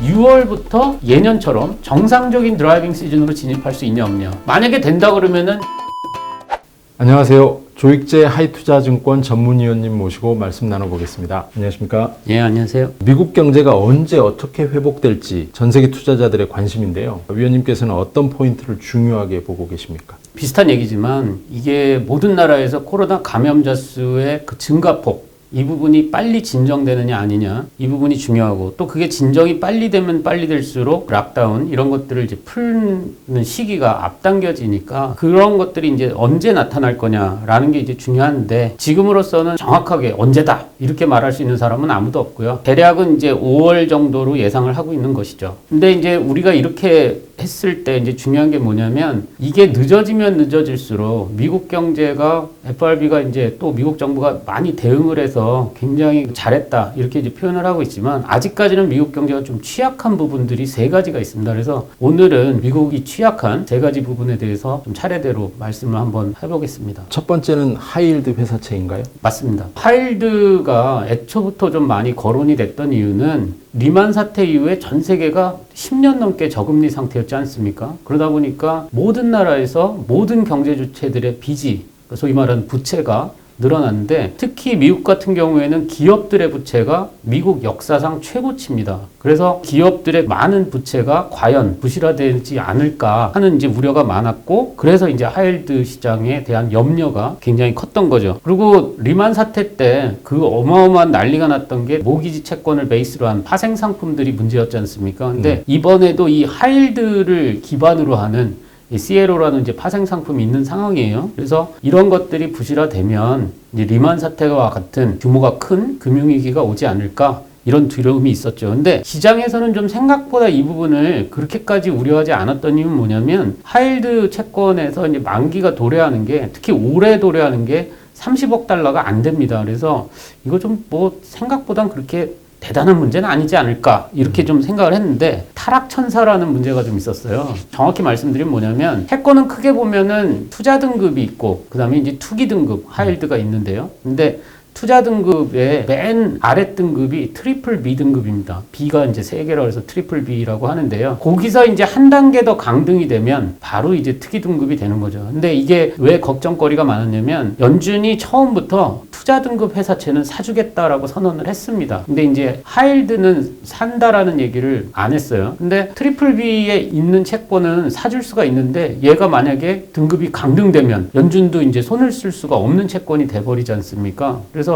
6월부터 예년처럼 정상적인 드라이빙 시즌으로 진입할 수 있냐 없냐. 만약에 된다 그러면은 안녕하세요. 조익재 하이투자증권 전문위원님 모시고 말씀 나눠보겠습니다. 안녕하십니까? 예, 안녕하세요. 미국 경제가 언제 어떻게 회복될지 전 세계 투자자들의 관심인데요. 위원님께서는 어떤 포인트를 중요하게 보고 계십니까? 비슷한 얘기지만 이게 모든 나라에서 코로나 감염자 수의 그 증가폭, 이 부분이 빨리 진정되느냐 아니냐, 이 부분이 중요하고, 또 그게 진정이 빨리 되면 빨리 될수록 락다운 이런 것들을 이제 풀는 시기가 앞당겨지니까 그런 것들이 이제 언제 나타날 거냐라는 게 이제 중요한데, 지금으로서는 정확하게 언제다 이렇게 말할 수 있는 사람은 아무도 없고요. 대략은 이제 5월 정도로 예상을 하고 있는 것이죠. 근데 이제 우리가 이렇게 했을 때 이제 중요한 게 뭐냐면, 이게 늦어지면 늦어질수록 미국 경제가, FRB가 이제 또 미국 정부가 많이 대응을 해서 굉장히 잘했다 이렇게 이제 표현을 하고 있지만, 아직까지는 미국 경제가 좀 취약한 부분들이 세 가지가 있습니다. 그래서 오늘은 미국이 취약한 세 가지 부분에 대해서 좀 차례대로 말씀을 한번 해보겠습니다. 첫 번째는 하이힐드 회사채인가요? 맞습니다. 하이힐드가 애초부터 좀 많이 거론이 됐던 이유는 리만 사태 이후에 전 세계가 10년 넘게 저금리 상태였지 않습니까? 그러다 보니까 모든 나라에서 모든 경제 주체들의 빚이, 소위 말하는 부채가 늘어났는데, 특히 미국 같은 경우에는 기업들의 부채가 미국 역사상 최고치입니다. 그래서 기업들의 많은 부채가 과연 부실화되지 않을까 하는 이제 우려가 많았고, 그래서 이제 하이힐드 시장에 대한 염려가 굉장히 컸던 거죠. 그리고 리만 사태 때 그 어마어마한 난리가 났던 게 모기지 채권을 베이스로 한 파생 상품들이 문제였지 않습니까? 근데 이번에도 이 하이힐드를 기반으로 하는 이 CLO라는 이제 파생 상품이 있는 상황이에요. 그래서 이런 것들이 부실화되면 이제 리만 사태와 같은 규모가 큰 금융위기가 오지 않을까, 이런 두려움이 있었죠. 근데 시장에서는 좀 생각보다 이 부분을 그렇게까지 우려하지 않았던 이유는 뭐냐면, 하이힐드 채권에서 이제 만기가 도래하는 게, 특히 올해 도래하는 게 30억 달러가 안 됩니다. 그래서 이거 좀 뭐 생각보단 그렇게 대단한 문제는 아니지 않을까 이렇게 좀 생각을 했는데, 타락천사라는 문제가 좀 있었어요. 정확히 말씀드리면 뭐냐면, 채권은 크게 보면은 투자 등급이 있고 그 다음에 이제 투기 등급 하이힐드가 있는데요. 근데 투자 등급의 맨 아래 등급이 트리플 B 등급입니다. B가 이제 3개라고 해서 트리플 B라고 하는데요. 거기서 이제 한 단계 더 강등이 되면 바로 이제 투기 등급이 되는 거죠. 근데 이게 왜 걱정거리가 많았냐면, 연준이 처음부터 투자 등급 회사채는 사주겠다라고 선언을 했습니다. 근데 이제 하이힐드는 산다라는 얘기를 안 했어요. 근데 트리플 B에 있는 채권은 사줄 수가 있는데, 얘가 만약에 등급이 강등되면 연준도 이제 손을 쓸 수가 없는 채권이 돼버리지 않습니까? 그래서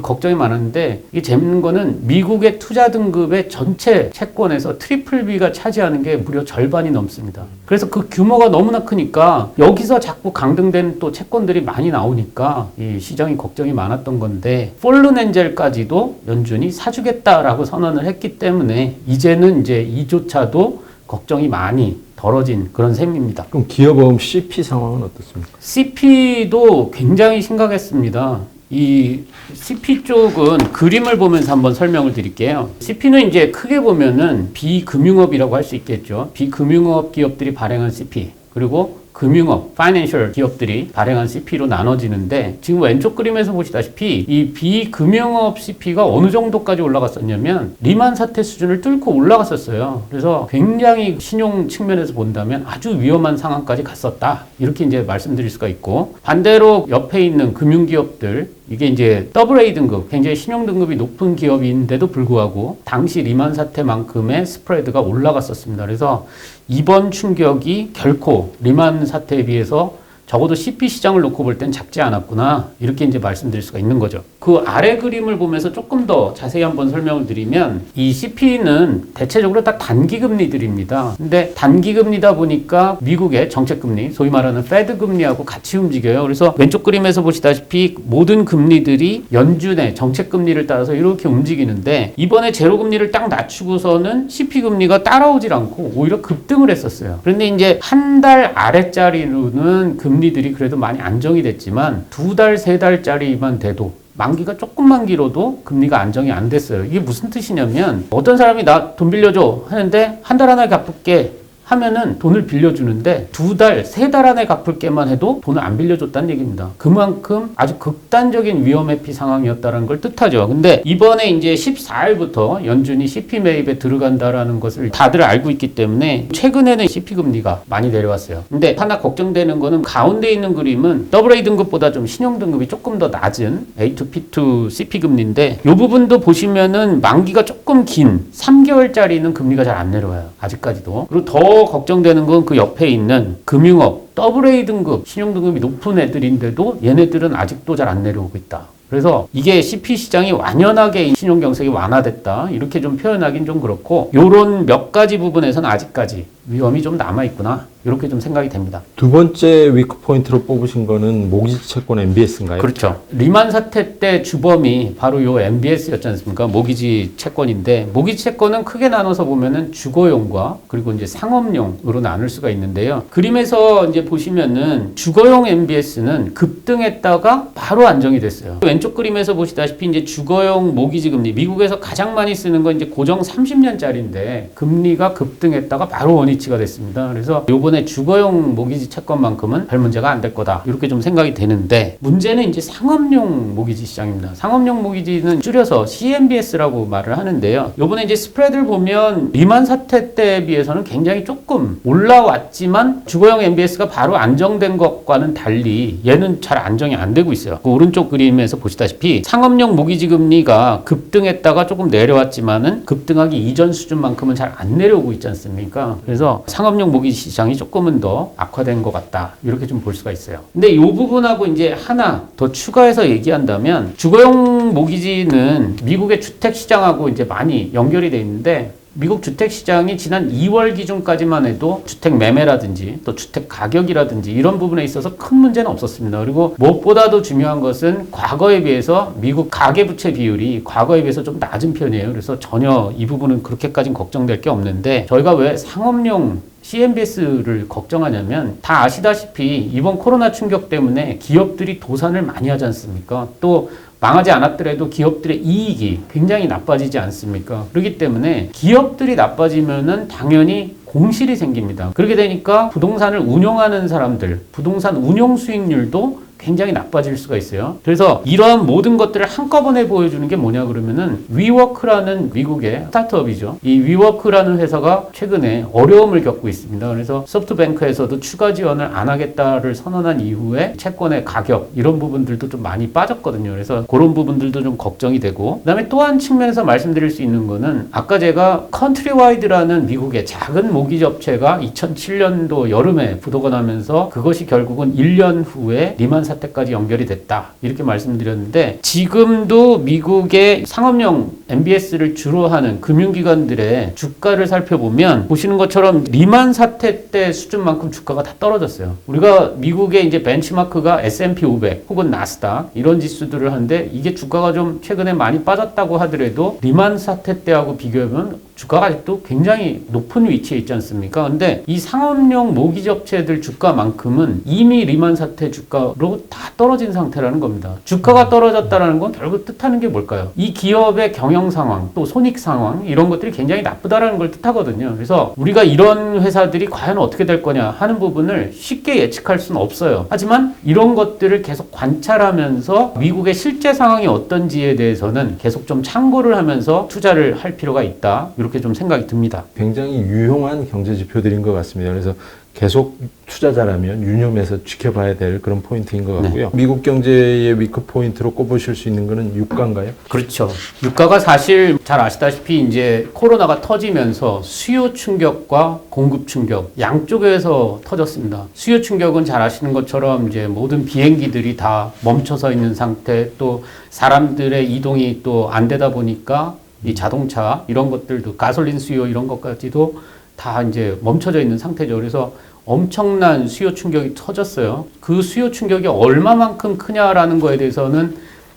걱정이 많았는데, 이게 재밌는 거는 미국의 투자 등급의 전체 채권에서 트리플 B가 차지하는 게 무려 절반이 넘습니다. 그래서 그 규모가 너무나 크니까 여기서 자꾸 강등된 또 채권들이 많이 나오니까 이 시장이 걱정이 많았던 건데, 폴른 엔젤까지도 연준이 사주겠다라고 선언을 했기 때문에 이제는 이제 이조차도 걱정이 많이 덜어진 그런 셈입니다. 그럼 기업어음 CP 상황은 어떻습니까? CP도 굉장히 심각했습니다. 이 CP 쪽은 그림을 보면서 한번 설명을 드릴게요. CP는 이제 크게 보면은 비금융업이라고 할 수 있겠죠. 비금융업 기업들이 발행한 CP, 그리고 금융업, 파이낸셜 기업들이 발행한 CP로 나눠지는데, 지금 왼쪽 그림에서 보시다시피 이 비금융업 CP가 어느 정도까지 올라갔었냐면 리만 사태 수준을 뚫고 올라갔었어요. 그래서 굉장히 신용 측면에서 본다면 아주 위험한 상황까지 갔었다, 이렇게 이제 말씀드릴 수가 있고, 반대로 옆에 있는 금융기업들, 이게 이제 AA 등급, 굉장히 신용 등급이 높은 기업인데도 불구하고 당시 리만 사태만큼의 스프레드가 올라갔었습니다. 그래서 이번 충격이 결코 리만 사태에 비해서 적어도 CP 시장을 놓고 볼 땐 작지 않았구나, 이렇게 이제 말씀드릴 수가 있는 거죠. 그 아래 그림을 보면서 조금 더 자세히 한번 설명을 드리면, 이 CP는 대체적으로 다 단기금리들입니다. 근데 단기금리다 보니까 미국의 정책금리, 소위 말하는 페드 금리하고 같이 움직여요. 그래서 왼쪽 그림에서 보시다시피 모든 금리들이 연준의 정책금리를 따라서 이렇게 움직이는데, 이번에 제로금리를 딱 낮추고서는 CP금리가 따라오질 않고 오히려 급등을 했었어요. 그런데 이제 한 달 아래짜리로는 금리들이 그래도 많이 안정이 됐지만, 2달, 3달짜리만 돼도, 만기가 조금만 길어도 금리가 안정이 안 됐어요. 이게 무슨 뜻이냐면, 어떤 사람이 나 돈 빌려줘 하는데 한 달 안에 갚을게 하면은 돈을 빌려주는데 2달, 3달 안에 갚을 게만 해도 돈을 안 빌려줬다는 얘기입니다. 그만큼 아주 극단적인 위험 회피 상황이었다는 걸 뜻하죠. 근데 이번에 이제 14일부터 연준이 CP 매입에 들어간다라는 것을 다들 알고 있기 때문에 최근에는 CP 금리가 많이 내려왔어요. 근데 하나 걱정되는 거는 가운데 있는 그림은 AA 등급보다 좀 신용 등급이 조금 더 낮은 A2P2 CP 금리인데 이 부분도 보시면은 만기가 조금 긴 3개월짜리는 금리가 잘 안 내려와요. 아직까지도. 그리고 더 걱정되는 건 그 옆에 있는 금융업 AA 등급 신용 등급이 높은 애들인데도 얘네들은 아직도 잘 안 내려오고 있다. 그래서 이게 CP 시장이 완연하게 신용 경색이 완화됐다. 이렇게 좀 표현하긴 좀 그렇고 요런 몇 가지 부분에서는 아직까지 위험이 좀 남아있구나. 이렇게 좀 생각이 됩니다. 두 번째 위크 포인트로 뽑으신 거는 모기지 채권 MBS인가요? 그렇죠. 리만 사태 때 주범이 바로 요 MBS였지 않습니까? 모기지 채권인데 모기지 채권은 크게 나눠서 보면은 주거용과 그리고 이제 상업용으로 나눌 수가 있는데요. 그림에서 이제 보시면은 주거용 MBS는 급등했다가 바로 안정이 됐어요. 왼쪽 그림에서 보시다시피 이제 주거용 모기지 금리 미국에서 가장 많이 쓰는 건 이제 고정 30년짜리인데 금리가 급등했다가 바로 원위치가 됐습니다. 그래서 요번에 주거용 모기지 채권만큼은 별 문제가 안 될 거다. 이렇게 좀 생각이 되는데 문제는 이제 상업용 모기지 시장입니다. 상업용 모기지는 줄여서 CMBS라고 말을 하는데요. 요번에 이제 스프레드를 보면 리만 사태 때에 비해서는 굉장히 조금 올라왔지만 주거용 MBS가 바로 안정된 것과는 달리 얘는 잘 안정이 안 되고 있어요. 그 오른쪽 그림에서 보시다시피 상업용 모기지 금리가 급등했다가 조금 내려왔지만은 급등하기 이전 수준만큼은 잘 안 내려오고 있지 않습니까? 그래서 상업용 모기지 시장이 조금은 더 악화된 것 같다. 이렇게 좀 볼 수가 있어요. 근데 이 부분하고 이제 하나 더 추가해서 얘기한다면 주거용 모기지는 미국의 주택 시장하고 이제 많이 연결이 돼 있는데 미국 주택 시장이 지난 2월 기준까지만 해도 주택 매매라든지 또 주택 가격이라든지 이런 부분에 있어서 큰 문제는 없었습니다. 그리고 무엇보다도 중요한 것은 과거에 비해서 미국 가계부채 비율이 과거에 비해서 좀 낮은 편이에요. 그래서 전혀 이 부분은 그렇게까지는 걱정될 게 없는데 저희가 왜 상업용 CMBS를 걱정하냐면 다 아시다시피 이번 코로나 충격 때문에 기업들이 도산을 많이 하지 않습니까? 또 망하지 않았더라도 기업들의 이익이 굉장히 나빠지지 않습니까? 그렇기 때문에 기업들이 나빠지면은 당연히 공실이 생깁니다. 그렇게 되니까 부동산을 운용하는 사람들, 부동산 운용 수익률도 굉장히 나빠질 수가 있어요. 그래서 이러한 모든 것들을 한꺼번에 보여주는 게 뭐냐 그러면은 위워크라는 미국의 스타트업이죠. 이 위워크라는 회사가 최근에 어려움을 겪고 있습니다. 그래서 소프트뱅크에서도 추가 지원을 안 하겠다를 선언한 이후에 채권의 가격 이런 부분들도 좀 많이 빠졌거든요. 그래서 그런 부분들도 좀 걱정이 되고 그다음에 또 한 측면에서 말씀드릴 수 있는 거는 아까 제가 컨트리와이드라는 미국의 작은 모기지 업체가 2007년도 여름에 부도가 나면서 그것이 결국은 1년 후에 리만 사태까지 연결이 됐다. 이렇게 말씀드렸는데 지금도 미국의 상업용 MBS를 주로 하는 금융기관들의 주가를 살펴보면 보시는 것처럼 리만 사태 때 수준만큼 주가가 다 떨어졌어요. 우리가 미국의 이제 벤치마크가 S&P 500 혹은 나스닥 이런 지수들을 하는데 이게 주가가 좀 최근에 많이 빠졌다고 하더라도 리만 사태 때하고 비교하면 주가가 아직도 굉장히 높은 위치에 있지 않습니까? 근데 이 상업용 모기지 업체들 주가만큼은 이미 리만 사태 주가로 다 떨어진 상태라는 겁니다. 주가가 떨어졌다는 건 결국 뜻하는 게 뭘까요? 이 기업의 경영 상황, 또 손익 상황 이런 것들이 굉장히 나쁘다라는 걸 뜻하거든요. 그래서 우리가 이런 회사들이 과연 어떻게 될 거냐 하는 부분을 쉽게 예측할 수는 없어요. 하지만 이런 것들을 계속 관찰하면서 미국의 실제 상황이 어떤지에 대해서는 계속 좀 참고를 하면서 투자를 할 필요가 있다. 이렇게 좀 생각이 듭니다. 굉장히 유용한 경제 지표들인 것 같습니다. 그래서 계속 투자자라면 유념해서 지켜봐야 될 그런 포인트인 것 같고요. 네. 미국 경제의 위크 포인트로 꼽으실 수 있는 거는 유가인가요? 그렇죠. 유가가 사실 잘 아시다시피 이제 코로나가 터지면서 수요 충격과 공급 충격 양쪽에서 터졌습니다. 수요 충격은 잘 아시는 것처럼 이제 모든 비행기들이 다 멈춰서 있는 상태, 또 사람들의 이동이 또 안 되다 보니까 이 자동차 이런 것들도 가솔린 수요 이런 것까지도 다 이제 멈춰져 있는 상태죠. 그래서 엄청난 수요 충격이 터졌어요. 그 수요 충격이 얼마만큼 크냐라는 거에 대해서는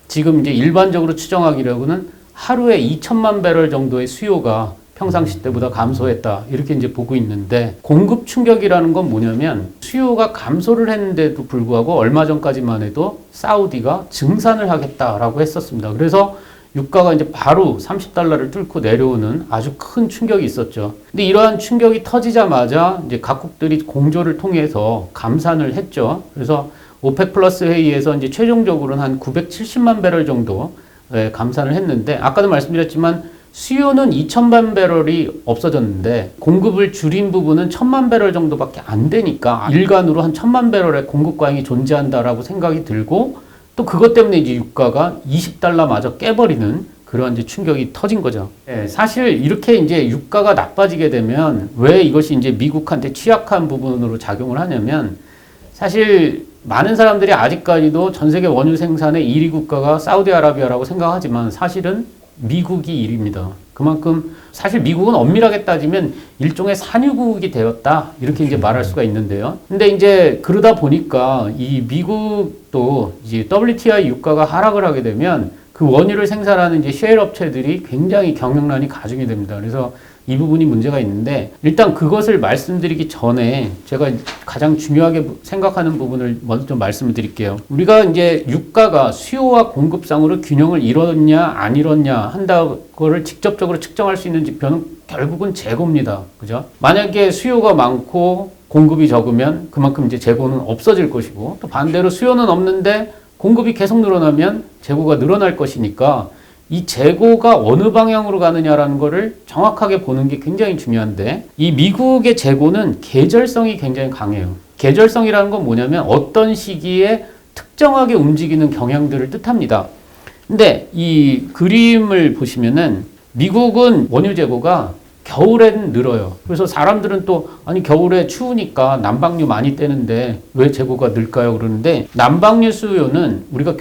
지금 이제 일반적으로 추정하기로는 하루에 2천만 배럴 정도의 수요가 평상시 때보다 감소했다. 이렇게 이제 보고 있는데 공급 충격이라는 건 뭐냐면 수요가 감소를 했는데도 불구하고 얼마 전까지만 해도 사우디가 증산을 하겠다라고 했었습니다. 그래서 유가가 이제 바로 30달러를 뚫고 내려오는 아주 큰 충격이 있었죠. 근데 이러한 충격이 터지자마자 이제 각국들이 공조를 통해서 감산을 했죠. 그래서 오펙 플러스 회의에서 이제 최종적으로는 한 970만 배럴 정도 감산을 했는데, 아까도 말씀드렸지만 수요는 2천만 배럴이 없어졌는데 공급을 줄인 부분은 1,000만 배럴 정도밖에 안 되니까 일간으로 한 1,000만 배럴의 공급 과잉이 존재한다라고 생각이 들고, 또 그것 때문에 이제 유가가 20달러마저 깨버리는 그런 이제 충격이 터진 거죠. 사실 이렇게 이제 유가가 나빠지게 되면 왜 이것이 이제 미국한테 취약한 부분으로 작용을 하냐면, 사실 많은 사람들이 아직까지도 전 세계 원유 생산의 1위 국가가 사우디아라비아라고 생각하지만 사실은 미국이 1위입니다. 그만큼 사실 미국은 엄밀하게 따지면 일종의 산유국이 되었다, 이렇게 이제 말할 수가 있는데요. 근데 이제 그러다 보니까 이 미국도 이제 WTI 유가가 하락을 하게 되면 그 원유를 생산하는 이제 셰일 업체들이 굉장히 경영난이 가중이 됩니다. 그래서 이 부분이 문제가 있는데, 일단 그것을 말씀드리기 전에 제가 가장 중요하게 생각하는 부분을 먼저 좀 말씀을 드릴게요. 우리가 이제 유가가 수요와 공급상으로 균형을 이뤘냐 안 이뤘냐 한다고를 직접적으로 측정할 수 있는 지표는 결국은 재고입니다. 그죠? 만약에 수요가 많고 공급이 적으면 그만큼 이제 재고는 없어질 것이고, 또 반대로 수요는 없는데 공급이 계속 늘어나면 재고가 늘어날 것이니까 이 재고가 어느 방향으로 가느냐라는 거를 정확하게 보는 게 굉장히 중요한데, 이 미국의 재고는 계절성이 굉장히 강해요. 계절성이라는 건 뭐냐면 어떤 시기에 특정하게 움직이는 경향들을 뜻합니다. 근데 이 그림을 보시면은 미국은 원유 재고가 겨울에는 늘어요. 그래서 사람들은 또 아니 겨울에 추우니까 난방유 많이 떼는데 왜 재고가 늘까요? 그러는데 난방유 수요는 우리가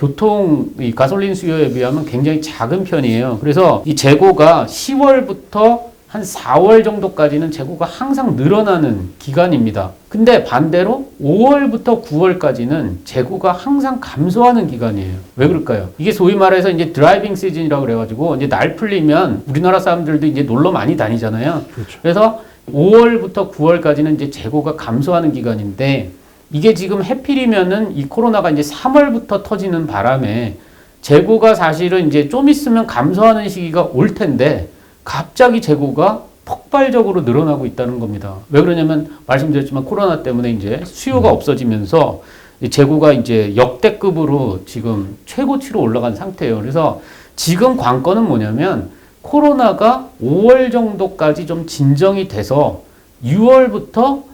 이 가솔린 수요에 비하면 굉장히 작은 편이에요. 그래서 이 재고가 10월부터 한 4월 정도까지는 재고가 항상 늘어나는 기간입니다. 근데 반대로 5월부터 9월까지는 재고가 항상 감소하는 기간이에요. 왜 그럴까요? 이게 소위 말해서 이제 드라이빙 시즌이라고 그래가지고 이제 날 풀리면 우리나라 사람들도 이제 놀러 많이 다니잖아요. 그렇죠. 그래서 5월부터 9월까지는 이제 재고가 감소하는 기간인데, 이게 지금 해필이면은 이 코로나가 이제 3월부터 터지는 바람에 재고가 사실은 이제 좀 있으면 감소하는 시기가 올 텐데 갑자기 재고가 폭발적으로 늘어나고 있다는 겁니다. 왜 그러냐면 말씀드렸지만 코로나 때문에 이제 수요가 없어지면서 재고가 이제 역대급으로 지금 최고치로 올라간 상태예요. 그래서 지금 관건은 뭐냐면 코로나가 5월 정도까지 좀 진정이 돼서 6월부터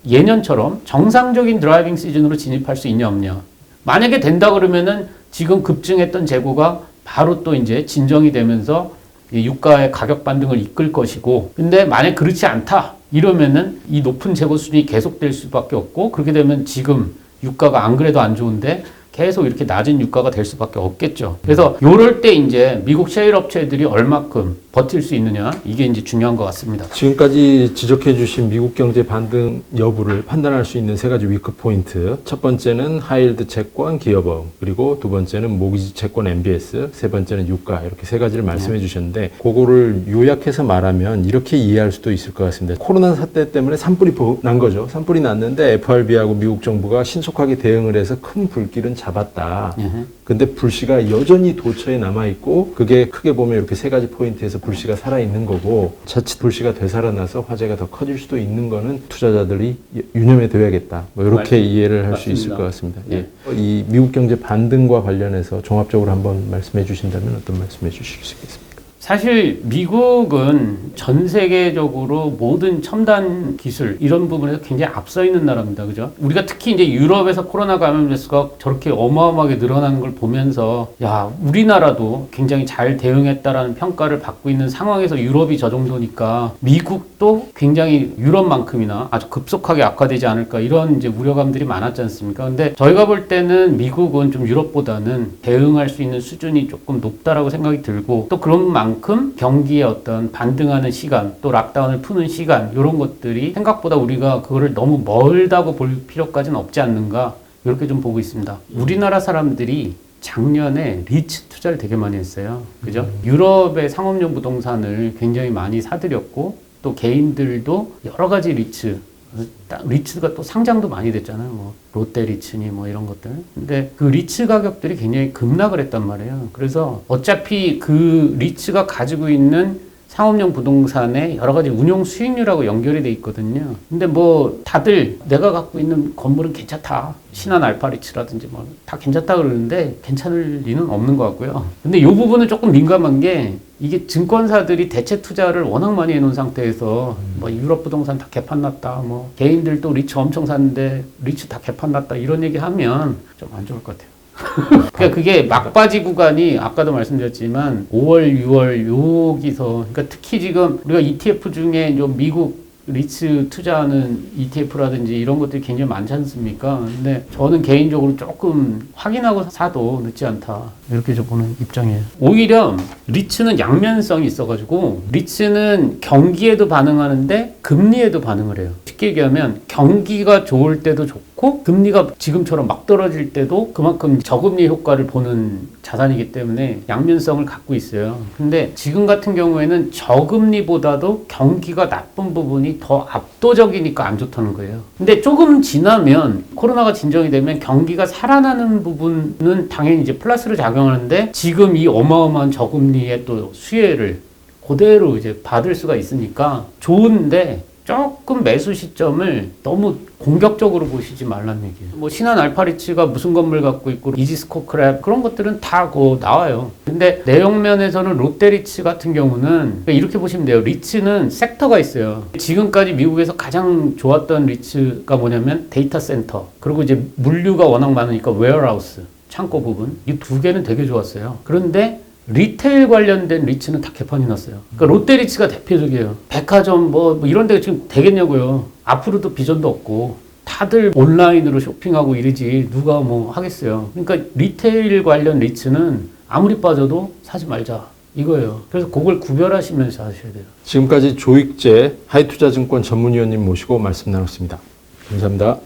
예년처럼 정상적인 드라이빙 시즌으로 진입할 수 있냐 없냐. 만약에 된다 그러면은 지금 급증했던 재고가 바로 또 이제 진정이 되면서 유가의 가격 반등을 이끌 것이고, 근데 만약 그렇지 않다 이러면은 이 높은 재고 수준이 계속될 수밖에 없고, 그렇게 되면 지금 유가가 안 그래도 안 좋은데 계속 이렇게 낮은 유가가 될 수밖에 없겠죠. 그래서 요럴 때 이제 미국 셰일 업체들이 얼마큼 버틸 수 있느냐, 이게 이제 중요한 것 같습니다. 지금까지 지적해 주신 미국 경제 반등 여부를 판단할 수 있는 세 가지 위크 포인트. 첫 번째는 하이힐드 채권 기업업, 그리고 두 번째는 모기지 채권 MBS, 세 번째는 유가, 이렇게 세 가지를 말씀해 주셨는데, 그거를 요약해서 말하면 이렇게 이해할 수도 있을 것 같습니다. 코로나 사태 때문에 산불이 난 거죠. 산불이 났는데 FRB하고 미국 정부가 신속하게 대응을 해서 큰 불길은 잡았다. 근데 불씨가 여전히 도처에 남아있고, 그게 크게 보면 이렇게 세 가지 포인트에서 불씨가 살아있는 거고, 자칫 불씨가 되살아나서 화재가 더 커질 수도 있는 거는 투자자들이 유념해 둬야겠다. 뭐 이렇게 이해를 할 수 있을 것 같습니다. 예. 이 미국 경제 반등과 관련해서 종합적으로 한번 말씀해 주신다면 어떤 말씀해 주시겠습니까? 사실 미국은 전 세계적으로 모든 첨단 기술 이런 부분에서 굉장히 앞서 있는 나라입니다. 그죠? 우리가 특히 이제 유럽에서 코로나 감염자 수가 저렇게 어마어마하게 늘어나는 걸 보면서 야, 우리나라도 굉장히 잘 대응했다라는 평가를 받고 있는 상황에서 유럽이 저 정도니까 미국도 굉장히 유럽만큼이나 아주 급속하게 악화되지 않을까, 이런 이제 우려감들이 많았지 않습니까? 근데 저희가 볼 때는 미국은 좀 유럽보다는 대응할 수 있는 수준이 조금 높다라고 생각이 들고, 또 그런 만큼 경기의 어떤 반등하는 시간, 또 락다운을 푸는 시간, 이런 것들이 생각보다 우리가 그거를 너무 멀다고 볼 필요까지는 없지 않는가, 이렇게 좀 보고 있습니다. 우리나라 사람들이 작년에 리츠 투자를 되게 많이 했어요. 그죠? 유럽의 상업용 부동산을 굉장히 많이 사들였고, 또 개인들도 여러 가지 리츠 리츠가 또 상장도 많이 됐잖아요. 뭐 롯데 리츠니 뭐 이런 것들. 근데 그 리츠 가격들이 굉장히 급락을 했단 말이에요. 그래서 어차피 그 리츠가 가지고 있는 상업용 부동산의 여러 가지 운용 수익률하고 연결이 돼 있거든요. 근데 뭐 다들 내가 갖고 있는 건물은 괜찮다. 신한 알파리츠라든지 뭐 다 괜찮다 그러는데 괜찮을 리는 없는 것 같고요. 근데 이 부분은 조금 민감한 게 이게 증권사들이 대체 투자를 워낙 많이 해놓은 상태에서 뭐 유럽 부동산 다 개판 났다. 뭐 개인들도 리츠 엄청 샀는데 리츠 다 개판 났다. 이런 얘기 하면 좀 안 좋을 것 같아요. 그러니까 그게 막바지 구간이 아까도 말씀드렸지만 5월, 6월 여기서 그러니까 특히 지금 우리가 ETF 중에 좀 미국 리츠 투자하는 ETF라든지 이런 것들이 굉장히 많지 않습니까? 근데 저는 개인적으로 조금 확인하고 사도 늦지 않다. 이렇게 저 보는 입장이에요. 오히려 리츠는 양면성이 있어가지고 리츠는 경기에도 반응하는데 금리에도 반응을 해요. 쉽게 얘기하면 경기가 좋을 때도 좋고 금리가 지금처럼 막 떨어질 때도 그만큼 저금리 효과를 보는 자산이기 때문에 양면성을 갖고 있어요. 근데 지금 같은 경우에는 저금리보다도 경기가 나쁜 부분이 더 압도적이니까 안 좋다는 거예요. 근데 조금 지나면 코로나가 진정이 되면 경기가 살아나는 부분은 당연히 이제 플러스로 작용하는데 지금 이 어마어마한 저금리의 또 수혜를 그대로 이제 받을 수가 있으니까 좋은데 조금 매수 시점을 너무 공격적으로 보시지 말라는 얘기예요. 뭐 신한 알파리츠가 무슨 건물 갖고 있고 이지스코 크랩 그런 것들은 다 나와요. 근데 내용면에서는 롯데리츠 같은 경우는 이렇게 보시면 돼요. 리츠는 섹터가 있어요. 지금까지 미국에서 가장 좋았던 리츠가 뭐냐면 데이터 센터 그리고 이제 물류가 워낙 많으니까 웨어하우스 창고 부분 이 두 개는 되게 좋았어요. 그런데 리테일 관련된 리츠는 다 개판이 났어요. 그러니까 롯데리츠가 대표적이에요. 백화점 뭐 이런 데가 지금 되겠냐고요. 앞으로도 비전도 없고 다들 온라인으로 쇼핑하고 이러지 누가 뭐 하겠어요. 그러니까 리테일 관련 리츠는 아무리 빠져도 사지 말자 이거예요. 그래서 그걸 구별하시면서 하셔야 돼요. 지금까지 조익재 하이투자증권 전문위원님 모시고 말씀 나눴습니다. 감사합니다.